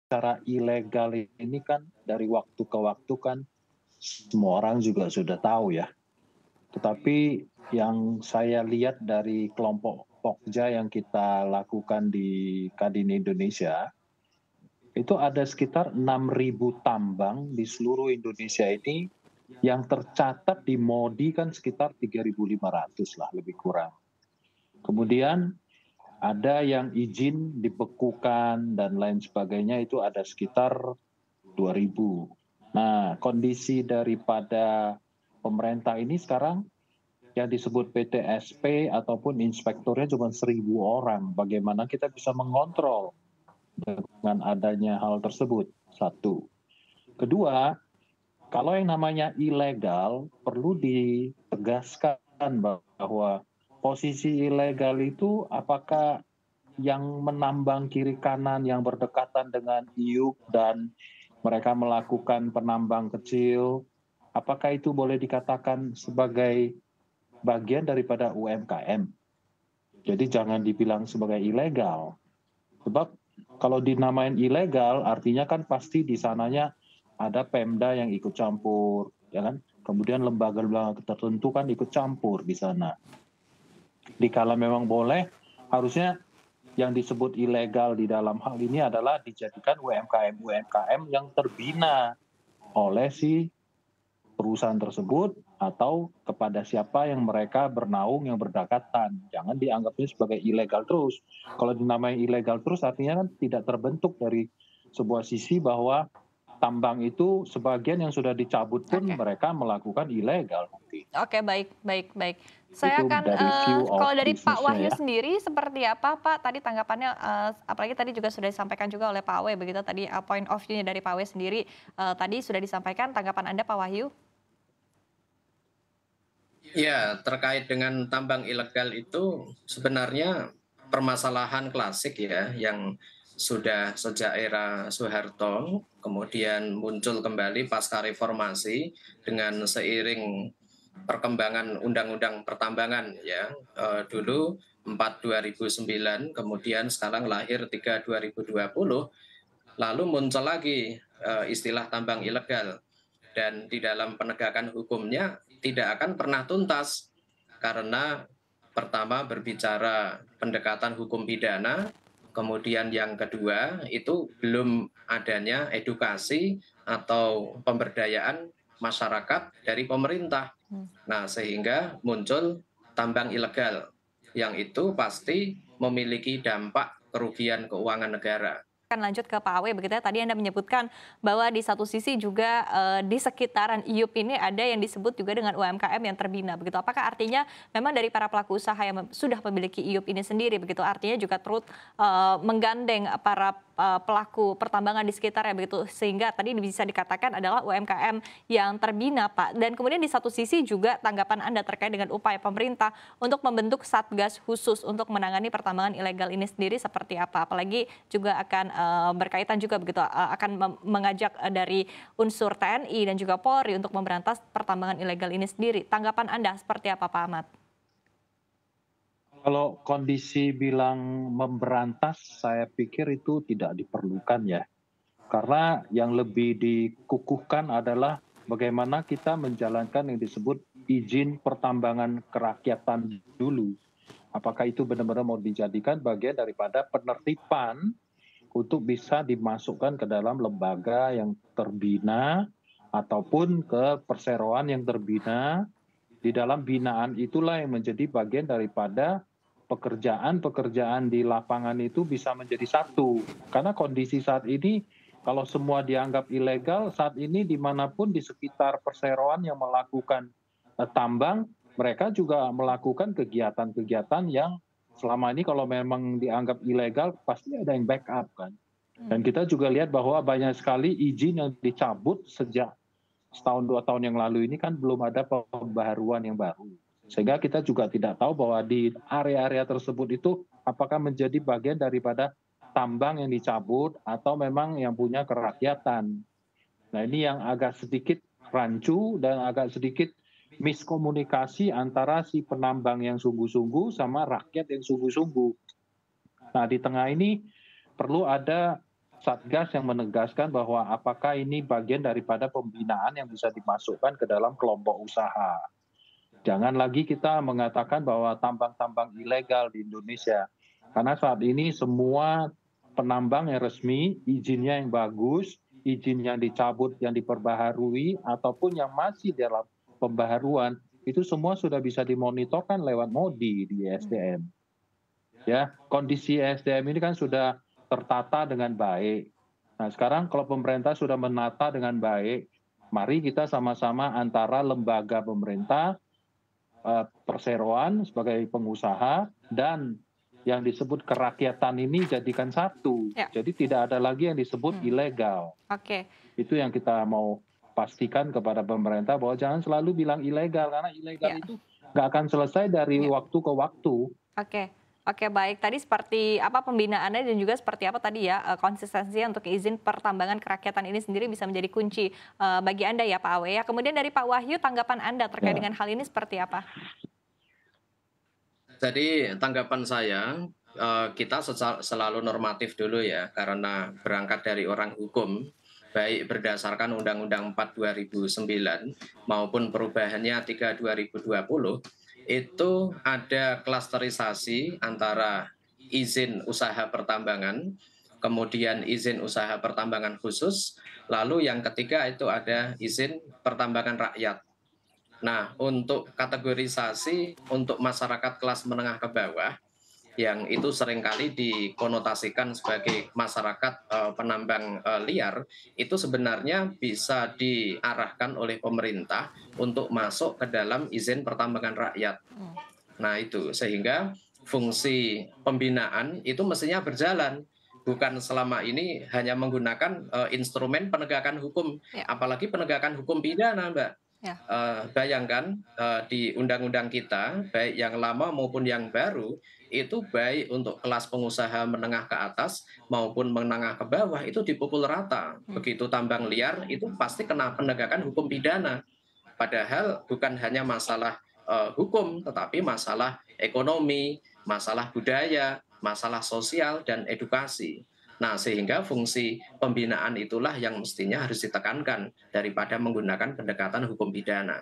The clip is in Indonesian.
cara ilegal ini kan dari waktu ke waktu kan semua orang juga sudah tahu ya. Tetapi yang saya lihat dari kelompok Pokja yang kita lakukan di Kadin Indonesia, itu ada sekitar 6.000 tambang di seluruh Indonesia ini yang tercatat di MODI kan sekitar 3.500 lah lebih kurang. Kemudian ada yang izin dibekukan dan lain sebagainya itu ada sekitar 2.000. Nah, kondisi daripada pemerintah ini sekarang yang disebut PTSP ataupun inspektornya cuma 1.000 orang. Bagaimana kita bisa mengontrol dengan adanya hal tersebut? Satu. Kedua, kalau yang namanya ilegal perlu ditegaskan bahwa posisi ilegal itu apakah yang menambang kiri kanan yang berdekatan dengan IUP dan mereka melakukan penambang kecil, apakah itu boleh dikatakan sebagai bagian daripada UMKM? Jadi jangan dibilang sebagai ilegal. Sebab kalau dinamain ilegal artinya kan pasti di sananya ada Pemda yang ikut campur, ya kan? Kemudian lembaga-lembaga tertentu kan ikut campur di sana. Dikala memang boleh, harusnya yang disebut ilegal di dalam hal ini adalah dijadikan UMKM yang terbina oleh si perusahaan tersebut atau kepada siapa yang mereka bernaung yang berdekatan. Jangan dianggapnya sebagai ilegal terus. Kalau dinamai ilegal terus artinya kan tidak terbentuk dari sebuah sisi bahwa tambang itu sebagian yang sudah dicabut pun Oke. mereka melakukan ilegal nanti. Oke, baik baik baik. Saya Itu akan, dari view of kalau dari Pak bisnisnya Wahyu ya. sendiri seperti apa, Pak, tadi tanggapannya, apalagi tadi juga sudah disampaikan juga oleh Pak Awe begitu tadi, point of view-nya dari Pak Awe sendiri, tadi sudah disampaikan, tanggapan Anda, Pak Wahyu? Ya, terkait dengan tambang ilegal itu sebenarnya permasalahan klasik ya yang sudah sejak era Soeharto, kemudian muncul kembali pasca reformasi dengan seiring perkembangan undang-undang pertambangan ya. Dulu 4 2009, kemudian sekarang lahir 3 2020, lalu muncul lagi istilah tambang ilegal. Dan di dalam penegakan hukumnya tidak akan pernah tuntas karena pertama berbicara pendekatan hukum pidana, kemudian yang kedua itu belum adanya edukasi atau pemberdayaan masyarakat dari pemerintah. Hmm. Nah, sehingga muncul tambang ilegal yang itu pasti memiliki dampak kerugian keuangan negara. Akan lanjut ke Pak Awe begitu ya, tadi Anda menyebutkan bahwa di satu sisi juga, di sekitaran IUP ini ada yang disebut juga dengan UMKM yang terbina begitu. Apakah artinya memang dari para pelaku usaha yang sudah memiliki IUP ini sendiri begitu, artinya juga turut, menggandeng para, pelaku pertambangan di sekitarnya begitu, sehingga tadi bisa dikatakan adalah UMKM yang terbina, Pak. Dan kemudian di satu sisi juga tanggapan Anda terkait dengan upaya pemerintah untuk membentuk satgas khusus untuk menangani pertambangan ilegal ini sendiri seperti apa? Apalagi juga akan, berkaitan juga begitu, akan mengajak, dari unsur TNI dan juga Polri untuk memberantas pertambangan ilegal ini sendiri. Tanggapan Anda seperti apa, Pak Ahmad? Kalau kondisi bilang memberantas, saya pikir itu tidak diperlukan ya. Karena yang lebih dikukuhkan adalah bagaimana kita menjalankan yang disebut izin pertambangan kerakyatan dulu. Apakah itu benar-benar mau dijadikan bagian daripada penertiban untuk bisa dimasukkan ke dalam lembaga yang terbina ataupun ke perseroan yang terbina. Di dalam binaan itulah yang menjadi bagian daripada pekerjaan-pekerjaan di lapangan itu bisa menjadi satu. Karena kondisi saat ini kalau semua dianggap ilegal, saat ini dimanapun di sekitar perseroan yang melakukan tambang, mereka juga melakukan kegiatan-kegiatan yang selama ini kalau memang dianggap ilegal, pasti ada yang backup kan. Dan kita juga lihat bahwa banyak sekali izin yang dicabut sejak setahun 2 tahun yang lalu ini kan belum ada pembaharuan yang baru. Sehingga kita juga tidak tahu bahwa di area-area tersebut itu apakah menjadi bagian daripada tambang yang dicabut atau memang yang punya kerakyatan. Nah ini yang agak sedikit rancu dan agak sedikit miskomunikasi antara si penambang yang sungguh-sungguh sama rakyat yang sungguh-sungguh. Nah di tengah ini perlu ada Satgas yang menegaskan bahwa apakah ini bagian daripada pembinaan yang bisa dimasukkan ke dalam kelompok usaha. Jangan lagi kita mengatakan bahwa tambang-tambang ilegal di Indonesia. Karena saat ini semua penambang yang resmi, izinnya yang bagus, izin yang dicabut, yang diperbaharui, ataupun yang masih dalam pembaharuan, itu semua sudah bisa dimonitorkan lewat MODI di SDM. Ya, kondisi SDM ini kan sudah tertata dengan baik. Nah, sekarang kalau pemerintah sudah menata dengan baik, mari kita sama-sama antara lembaga pemerintah, perseroan sebagai pengusaha, dan yang disebut kerakyatan ini jadikan satu. Ya. Jadi tidak ada lagi yang disebut ilegal. Oke. Itu yang kita mau pastikan kepada pemerintah, bahwa jangan selalu bilang ilegal, karena ilegal Ya. itu nggak akan selesai dari Ya. waktu ke waktu. Oke. Oke, baik. Tadi seperti apa pembinaannya dan juga seperti apa tadi ya konsistensinya untuk izin pertambangan kerakyatan ini sendiri bisa menjadi kunci bagi Anda ya Pak Awe ya. Kemudian dari Pak Wahyu, tanggapan Anda terkait Ya. dengan hal ini seperti apa? Jadi tanggapan saya, kita selalu normatif dulu ya, karena berangkat dari orang hukum, baik berdasarkan Undang-Undang 4 2009 maupun perubahannya 3 2020, itu ada klasterisasi antara izin usaha pertambangan, kemudian izin usaha pertambangan khusus, lalu yang ketiga itu ada izin pertambangan rakyat. Nah, untuk kategorisasi untuk masyarakat kelas menengah ke bawah, yang itu seringkali dikonotasikan sebagai masyarakat penambang liar, itu sebenarnya bisa diarahkan oleh pemerintah untuk masuk ke dalam izin pertambangan rakyat. Nah, itu sehingga fungsi pembinaan itu mestinya berjalan, bukan selama ini hanya menggunakan instrumen penegakan hukum, Ya. apalagi penegakan hukum pidana, Mbak. Ya. Bayangkan di undang-undang kita, baik yang lama maupun yang baru, itu baik untuk kelas pengusaha menengah ke atas maupun menengah ke bawah itu dipukul rata. Begitu tambang liar itu pasti kena penegakan hukum pidana. Padahal bukan hanya masalah hukum, tetapi masalah ekonomi, masalah budaya, masalah sosial, dan edukasi. Nah, sehingga fungsi pembinaan itulah yang mestinya harus ditekankan daripada menggunakan pendekatan hukum pidana.